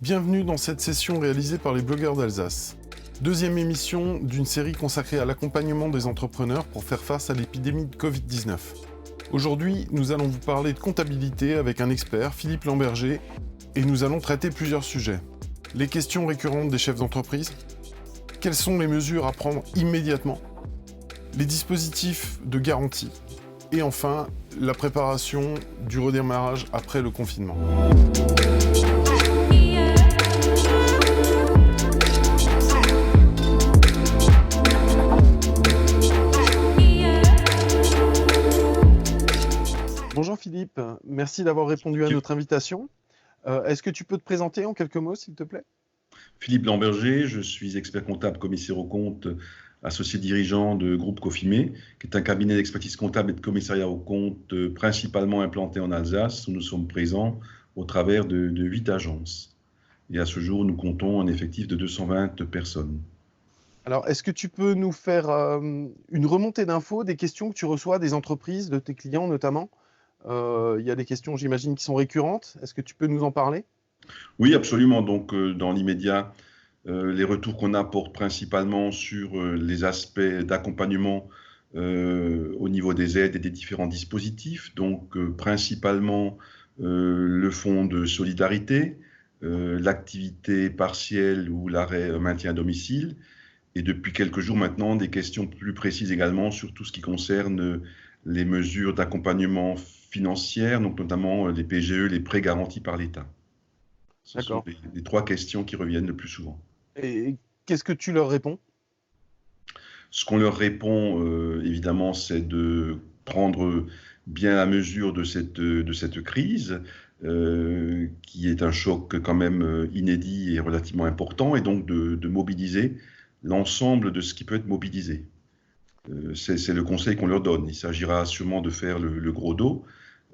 Bienvenue dans cette session réalisée par les blogueurs d'Alsace. Deuxième émission d'une série consacrée à l'accompagnement des entrepreneurs pour faire face à l'épidémie de Covid-19. Aujourd'hui, nous allons vous parler de comptabilité avec un expert, Philippe Lamberger, et nous allons traiter plusieurs sujets. Les questions récurrentes des chefs d'entreprise, quelles sont les mesures à prendre immédiatement, les dispositifs de garantie, et enfin, la préparation du redémarrage après le confinement. Bonjour Philippe, merci d'avoir répondu à notre invitation. Est-ce que tu peux te présenter en quelques mots, s'il te plaît ? Philippe Lamberger, je suis expert comptable, commissaire aux comptes, associé dirigeant de Groupe Cofimé, qui est un cabinet d'expertise comptable et de commissariat aux comptes principalement implanté en Alsace, où nous sommes présents au travers de 8 agences. Et à ce jour, nous comptons un effectif de 220 personnes. Alors, est-ce que tu peux nous faire une remontée d'infos des questions que tu reçois des entreprises, de tes clients notamment ? Il y a des questions, j'imagine, qui sont récurrentes. Est-ce que tu peux nous en parler ? Oui, absolument. Donc, dans l'immédiat, les retours qu'on apporte principalement sur les aspects d'accompagnement au niveau des aides et des différents dispositifs. Donc, principalement le fonds de solidarité, l'activité partielle ou l'arrêt maintien à domicile. Et depuis quelques jours maintenant, des questions plus précises également sur tout ce qui concerne les mesures d'accompagnement financières, donc notamment les PGE, les prêts garantis par l'État. Ce sont les 3 questions qui reviennent le plus souvent. Et qu'est-ce que tu leur réponds ? Ce qu'on leur répond, évidemment, c'est de prendre bien la mesure de cette crise, qui est un choc quand même inédit et relativement important, et donc de mobiliser l'ensemble de ce qui peut être mobilisé. C'est le conseil qu'on leur donne. Il s'agira sûrement de faire le gros dos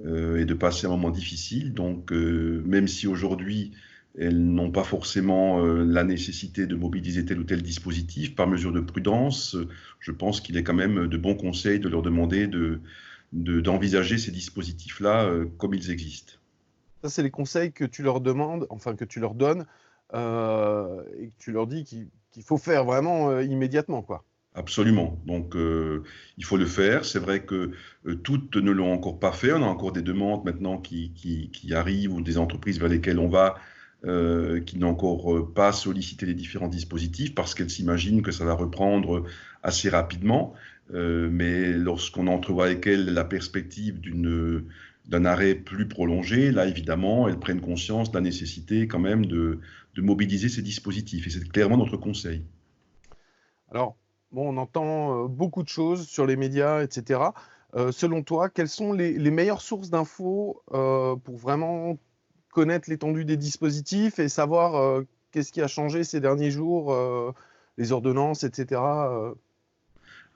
et de passer un moment difficile. Donc, même si aujourd'hui, elles n'ont pas forcément la nécessité de mobiliser tel ou tel dispositif, par mesure de prudence, je pense qu'il est quand même de bons conseils de leur demander d'envisager ces dispositifs-là comme ils existent. Ça, c'est les conseils que tu leur demandes, enfin que tu leur donnes, et que tu leur dis qu'il faut faire vraiment immédiatement, quoi. Absolument. Donc, il faut le faire. C'est vrai que toutes ne l'ont encore pas fait. On a encore des demandes maintenant qui arrivent ou des entreprises vers lesquelles on va qui n'ont encore pas sollicité les différents dispositifs parce qu'elles s'imaginent que ça va reprendre assez rapidement. Mais lorsqu'on entrevoit avec elles la perspective d'un arrêt plus prolongé, là, évidemment, elles prennent conscience de la nécessité quand même de mobiliser ces dispositifs. Et c'est clairement notre conseil. Alors, bon, on entend beaucoup de choses sur les médias, etc. Selon toi, quelles sont les meilleures sources d'infos pour vraiment connaître l'étendue des dispositifs et savoir qu'est-ce qui a changé ces derniers jours, les ordonnances, etc.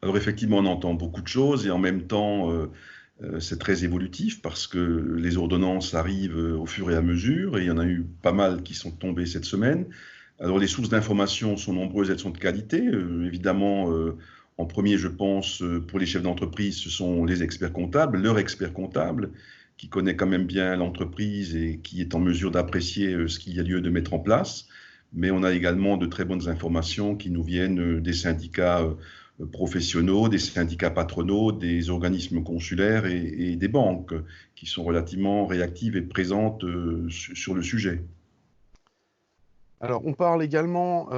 Alors effectivement, on entend beaucoup de choses et en même temps, c'est très évolutif parce que les ordonnances arrivent au fur et à mesure et il y en a eu pas mal qui sont tombées cette semaine. Alors les sources d'information sont nombreuses, elles sont de qualité. Évidemment, en premier, je pense, pour les chefs d'entreprise, ce sont les experts comptables, leur expert comptable, qui connaît quand même bien l'entreprise et qui est en mesure d'apprécier ce qu'il y a lieu de mettre en place. Mais on a également de très bonnes informations qui nous viennent des syndicats professionnels, des syndicats patronaux, des organismes consulaires et des banques qui sont relativement réactives et présentes sur le sujet. Alors, on parle également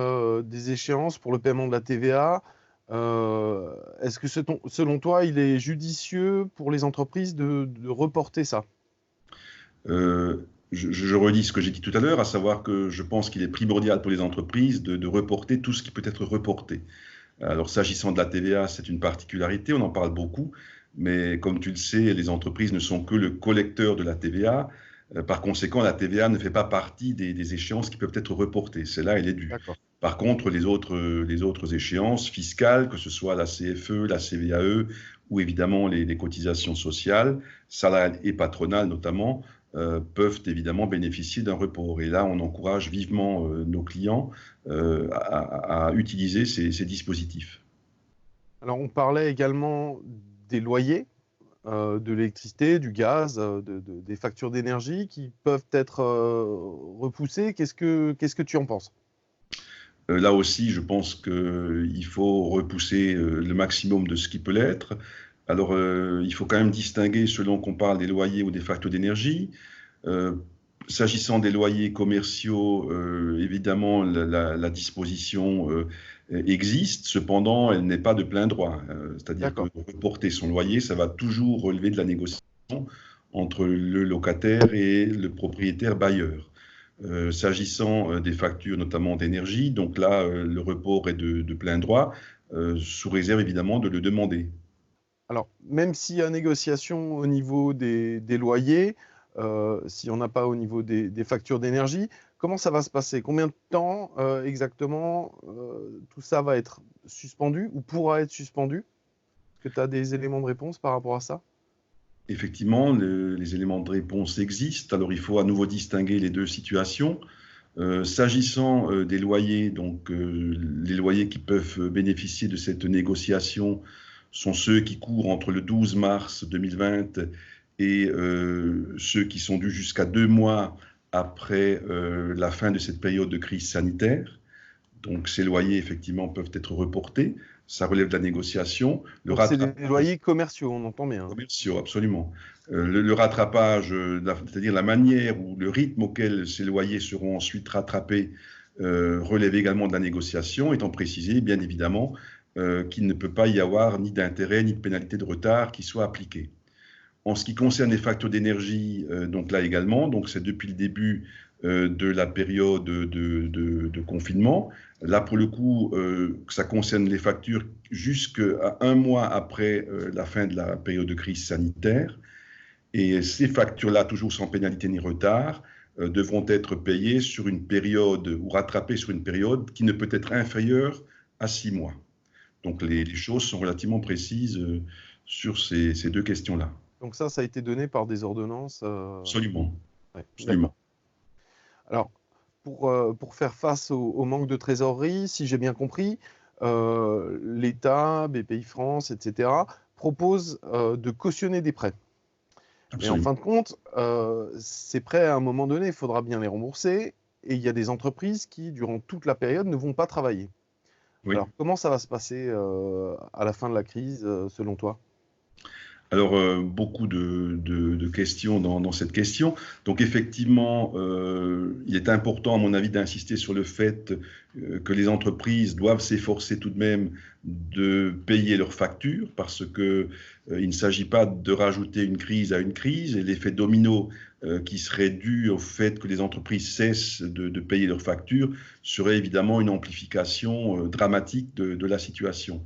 des échéances pour le paiement de la TVA. Est-ce que selon toi, il est judicieux pour les entreprises de reporter ça ? Je redis ce que j'ai dit tout à l'heure, à savoir que je pense qu'il est primordial pour les entreprises de reporter tout ce qui peut être reporté. Alors, s'agissant de la TVA, c'est une particularité, on en parle beaucoup, mais comme tu le sais, les entreprises ne sont que le collecteur de la TVA. Par conséquent, la TVA ne fait pas partie des échéances qui peuvent être reportées. Celle-là, elle est due. D'accord. Par contre, les autres échéances fiscales, que ce soit la CFE, la CVAE ou évidemment les cotisations sociales, salariales et patronales notamment, peuvent évidemment bénéficier d'un report. Et là, on encourage vivement nos clients à utiliser ces dispositifs. Alors, on parlait également des loyers. de l'électricité, du gaz, des factures d'énergie qui peuvent être repoussées. Qu'est-ce que tu en penses? Là aussi, je pense qu'il faut repousser le maximum de ce qui peut l'être. Alors, il faut quand même distinguer selon qu'on parle des loyers ou des factures d'énergie. Euh, S'agissant des loyers commerciaux, évidemment, la disposition existe, cependant, elle n'est pas de plein droit. C'est-à-dire que D'accord. reporter son loyer, ça va toujours relever de la négociation entre le locataire et le propriétaire bailleur. S'agissant des factures, notamment d'énergie, donc là, le report est de plein droit, sous réserve évidemment de le demander. Alors, même s'il y a négociation au niveau des loyers, si on n'a pas au niveau des factures d'énergie, comment ça va se passer? Combien de temps exactement tout ça va être suspendu ou pourra être suspendu? Est-ce que tu as des éléments de réponse par rapport à ça? Effectivement, les éléments de réponse existent, alors il faut à nouveau distinguer les deux situations. S'agissant des loyers, donc les loyers qui peuvent bénéficier de cette négociation sont ceux qui courent entre le 12 mars 2020 et ceux qui sont dus jusqu'à 2 mois après la fin de cette période de crise sanitaire. Donc ces loyers, effectivement, peuvent être reportés. Ça relève de la négociation. Donc, c'est des loyers commerciaux, on entend bien. Commerciaux, absolument. Le rattrapage, c'est-à-dire la manière ou le rythme auquel ces loyers seront ensuite rattrapés, relève également de la négociation, étant précisé, bien évidemment, qu'il ne peut pas y avoir ni d'intérêt ni de pénalité de retard qui soit appliquée. En ce qui concerne les factures d'énergie, donc là également, donc c'est depuis le début de la période de confinement. Là, pour le coup, ça concerne les factures jusqu'à 1 mois après la fin de la période de crise sanitaire. Et ces factures-là, toujours sans pénalité ni retard, devront être payées sur une période ou rattrapées sur une période qui ne peut être inférieure à 6 mois. Donc les choses sont relativement précises sur ces deux questions-là. Donc ça a été donné par des ordonnances. Absolument. Ouais, Absolument. alors, pour faire face au manque de trésorerie, si j'ai bien compris, l'État, BPI France, etc., propose de cautionner des prêts. Mais en Absolument. fin de compte, ces prêts, à un moment donné, il faudra bien les rembourser. Et il y a des entreprises qui, durant toute la période, ne vont pas travailler. Oui. Alors, comment ça va se passer à la fin de la crise, selon toi? Alors, beaucoup de questions dans cette question. Donc, effectivement, il est important, à mon avis, d'insister sur le fait que les entreprises doivent s'efforcer tout de même de payer leurs factures parce que il ne s'agit pas de rajouter une crise à une crise et l'effet domino qui serait dû au fait que les entreprises cessent de payer leurs factures serait évidemment une amplification dramatique de la situation.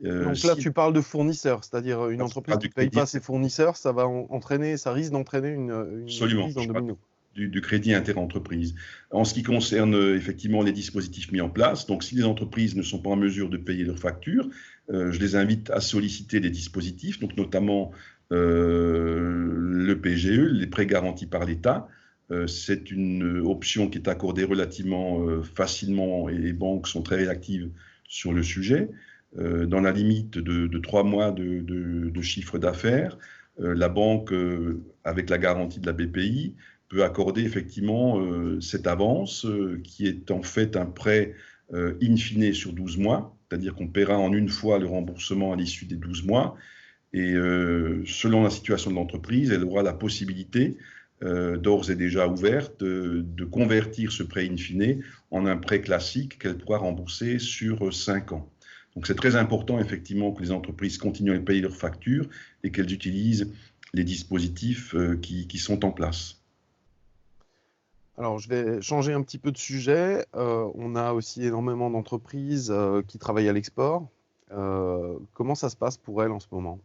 Donc là, tu parles de fournisseurs, c'est-à-dire une entreprise qui ne paye pas ses fournisseurs, ça risque d'entraîner une crise en domino. Du crédit interentreprise. En ce qui concerne effectivement les dispositifs mis en place, donc si les entreprises ne sont pas en mesure de payer leurs factures, je les invite à solliciter des dispositifs, donc notamment le PGE, les prêts garantis par l'État. C'est une option qui est accordée relativement facilement et les banques sont très réactives sur le sujet. Dans la limite de 3 mois de chiffre d'affaires, la banque, avec la garantie de la BPI, peut accorder effectivement cette avance qui est en fait un prêt in fine sur 12 mois, c'est-à-dire qu'on paiera en une fois le remboursement à l'issue des 12 mois. Et selon la situation de l'entreprise, elle aura la possibilité, d'ores et déjà ouverte, de convertir ce prêt in fine en un prêt classique qu'elle pourra rembourser sur 5 ans. Donc c'est très important effectivement que les entreprises continuent à payer leurs factures et qu'elles utilisent les dispositifs qui sont en place. Alors je vais changer un petit peu de sujet. On a aussi énormément d'entreprises qui travaillent à l'export. Comment ça se passe pour elles en ce moment?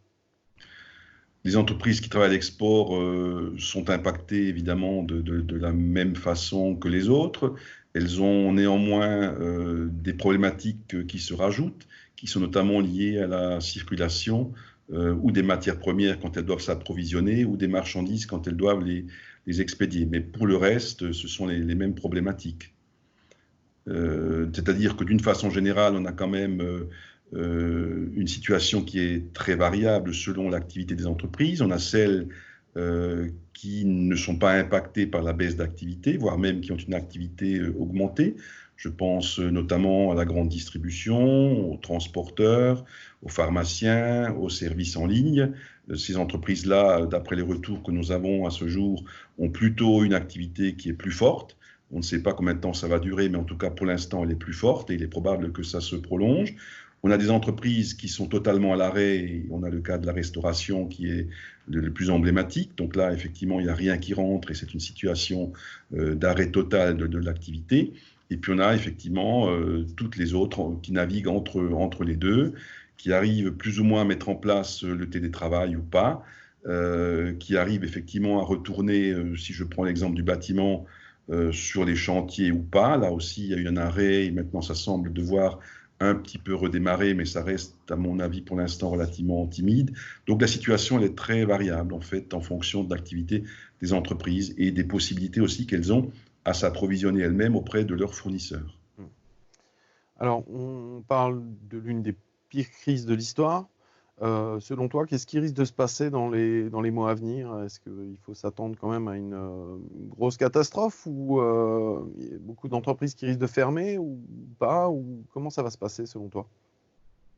Les entreprises qui travaillent à l'export sont impactées évidemment de la même façon que les autres. Elles ont néanmoins des problématiques qui se rajoutent, qui sont notamment liées à la circulation ou des matières premières quand elles doivent s'approvisionner ou des marchandises quand elles doivent les expédier. Mais pour le reste, ce sont les mêmes problématiques. C'est-à-dire que d'une façon générale, on a quand même une situation qui est très variable selon l'activité des entreprises. On a celles qui ne sont pas impactées par la baisse d'activité, voire même qui ont une activité augmentée. Je pense notamment à la grande distribution, aux transporteurs, aux pharmaciens, aux services en ligne. Ces entreprises-là, d'après les retours que nous avons à ce jour, ont plutôt une activité qui est plus forte. On ne sait pas combien de temps ça va durer, mais en tout cas, pour l'instant, elle est plus forte et il est probable que ça se prolonge. On a des entreprises qui sont totalement à l'arrêt. Et on a le cas de la restauration qui est le plus emblématique. Donc là, effectivement, il n'y a rien qui rentre et c'est une situation d'arrêt total de l'activité. Et puis on a effectivement toutes les autres qui naviguent entre les deux, qui arrivent plus ou moins à mettre en place le télétravail ou pas, qui arrivent effectivement à retourner, si je prends l'exemple du bâtiment, sur les chantiers ou pas. Là aussi, il y a eu un arrêt et maintenant ça semble devoir un petit peu redémarrer, mais ça reste, à mon avis, pour l'instant relativement timide. Donc la situation, elle est très variable, en fait, en fonction de l'activité des entreprises et des possibilités aussi qu'elles ont à s'approvisionner elles-mêmes auprès de leurs fournisseurs. Alors, on parle de l'une des pires crises de l'histoire. Selon toi, qu'est-ce qui risque de se passer dans les mois à venir? Est-ce qu'il faut s'attendre quand même à une grosse catastrophe ou il y a beaucoup d'entreprises qui risquent de fermer ou pas? Ou comment ça va se passer selon toi?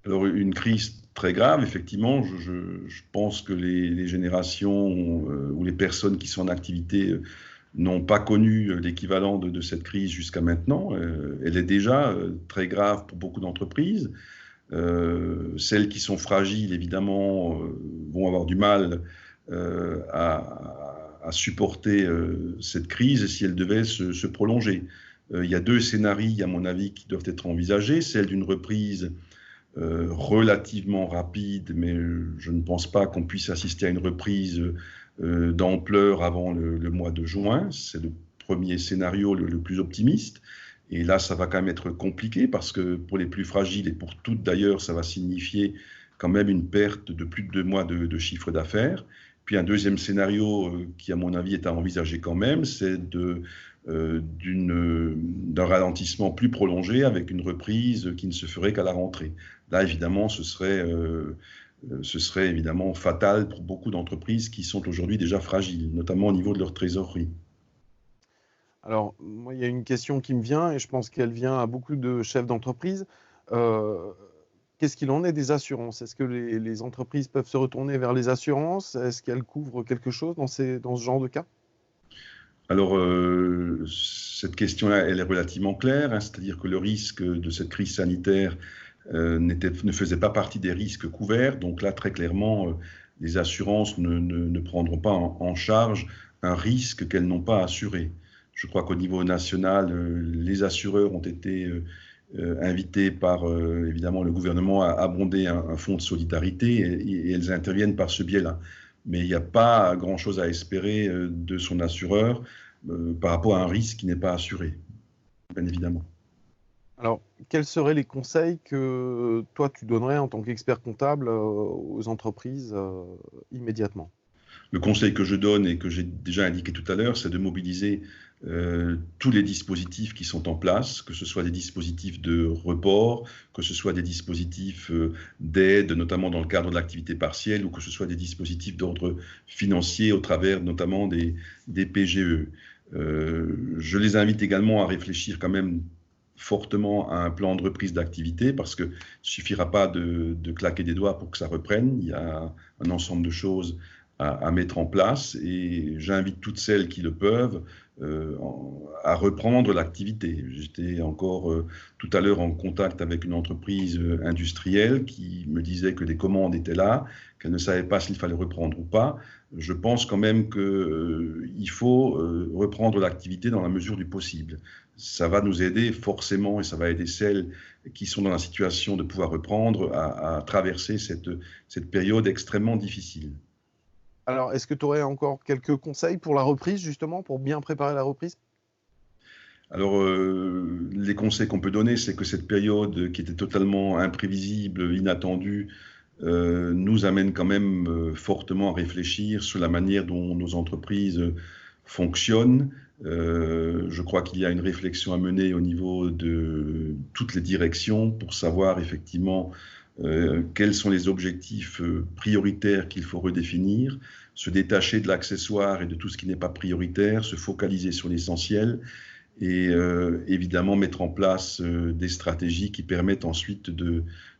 Alors, une crise très grave, effectivement. Je pense que les générations ou les personnes qui sont en activité n'ont pas connu l'équivalent de cette crise jusqu'à maintenant. Elle est déjà très grave pour beaucoup d'entreprises. Celles qui sont fragiles, évidemment, vont avoir du mal à supporter cette crise si elle devait se prolonger. Il y a deux scénarios, à mon avis, qui doivent être envisagés. Celle d'une reprise relativement rapide, mais je ne pense pas qu'on puisse assister à une reprise d'ampleur avant le mois de juin. C'est le premier scénario le plus optimiste. Et là, ça va quand même être compliqué parce que pour les plus fragiles et pour toutes d'ailleurs, ça va signifier quand même une perte de plus de 2 mois de chiffre d'affaires. Puis un deuxième scénario qui, à mon avis, est à envisager quand même, c'est d'un ralentissement plus prolongé avec une reprise qui ne se ferait qu'à la rentrée. Là, évidemment, ce serait évidemment fatal pour beaucoup d'entreprises qui sont aujourd'hui déjà fragiles, notamment au niveau de leur trésorerie. Alors, moi, il y a une question qui me vient et je pense qu'elle vient à beaucoup de chefs d'entreprise. Qu'est-ce qu'il en est des assurances? Est-ce que les entreprises peuvent se retourner vers les assurances? Est-ce qu'elles couvrent quelque chose dans ce genre de cas? Alors, cette question-là, elle est relativement claire, hein, c'est-à-dire que le risque de cette crise sanitaire ne faisait pas partie des risques couverts. Donc là, très clairement, les assurances ne prendront pas en charge un risque qu'elles n'ont pas assuré. Je crois qu'au niveau national, les assureurs ont été invités par, évidemment, le gouvernement à abonder un fonds de solidarité et elles interviennent par ce biais-là. Mais il n'y a pas grand-chose à espérer de son assureur par rapport à un risque qui n'est pas assuré, bien évidemment. Alors, quels seraient les conseils que toi, tu donnerais en tant qu'expert comptable aux entreprises immédiatement? Le conseil que je donne et que j'ai déjà indiqué tout à l'heure, c'est de mobiliser tous les dispositifs qui sont en place, que ce soit des dispositifs de report, que ce soit des dispositifs d'aide, notamment dans le cadre de l'activité partielle, ou que ce soit des dispositifs d'ordre financier au travers notamment des PGE. Je les invite également à réfléchir quand même fortement à un plan de reprise d'activité parce qu'il ne suffira pas de claquer des doigts pour que ça reprenne. Il y a un ensemble de choses à mettre en place et j'invite toutes celles qui le peuvent à reprendre l'activité. J'étais encore tout à l'heure en contact avec une entreprise industrielle qui me disait que les commandes étaient là, qu'elle ne savait pas s'il fallait reprendre ou pas. Je pense quand même qu'il faut reprendre l'activité dans la mesure du possible. Ça va nous aider forcément et ça va aider celles qui sont dans la situation de pouvoir reprendre à traverser cette période extrêmement difficile. Alors, est-ce que tu aurais encore quelques conseils pour la reprise, justement, pour bien préparer la reprise? Alors, les conseils qu'on peut donner, c'est que cette période qui était totalement imprévisible, inattendue, nous amène quand même fortement à réfléchir sur la manière dont nos entreprises fonctionnent. Je crois qu'il y a une réflexion à mener au niveau de toutes les directions pour savoir effectivement quels sont les objectifs prioritaires qu'il faut redéfinir, se détacher de l'accessoire et de tout ce qui n'est pas prioritaire, se focaliser sur l'essentiel et évidemment mettre en place des stratégies qui permettent ensuite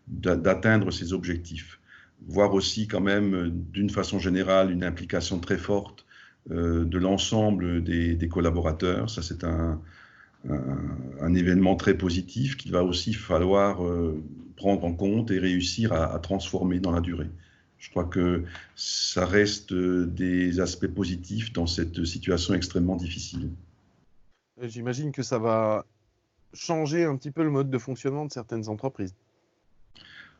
d'atteindre ces objectifs. Voir aussi quand même d'une façon générale une implication très forte de l'ensemble des collaborateurs. Ça, c'est un événement très positif qu'il va aussi falloir prendre en compte et réussir à transformer dans la durée. Je crois que ça reste des aspects positifs dans cette situation extrêmement difficile. J'imagine que ça va changer un petit peu le mode de fonctionnement de certaines entreprises.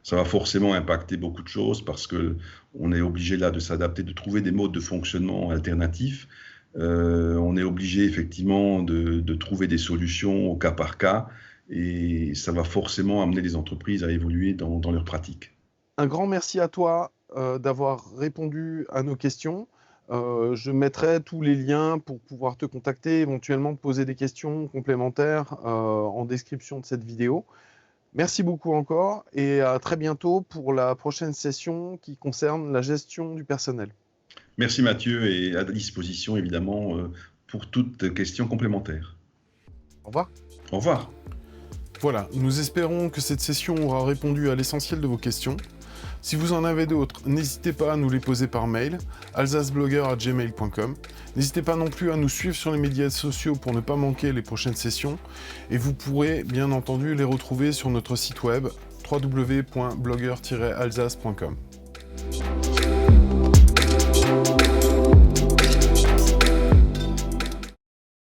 Ça va forcément impacter beaucoup de choses parce qu'on est obligé là de s'adapter, de trouver des modes de fonctionnement alternatifs. On est obligé effectivement de trouver des solutions au cas par cas et ça va forcément amener les entreprises à évoluer dans leurs pratiques. Un grand merci à toi d'avoir répondu à nos questions. Je mettrai tous les liens pour pouvoir te contacter, éventuellement te poser des questions complémentaires en description de cette vidéo. Merci beaucoup encore et à très bientôt pour la prochaine session qui concerne la gestion du personnel. Merci Mathieu et à disposition évidemment pour toute question complémentaire. Au revoir. Au revoir. Voilà, nous espérons que cette session aura répondu à l'essentiel de vos questions. Si vous en avez d'autres, n'hésitez pas à nous les poser par mail, alsaceblogger@gmail.com. N'hésitez pas non plus à nous suivre sur les médias sociaux pour ne pas manquer les prochaines sessions. Et vous pourrez bien entendu les retrouver sur notre site web www.blogger-alsace.com.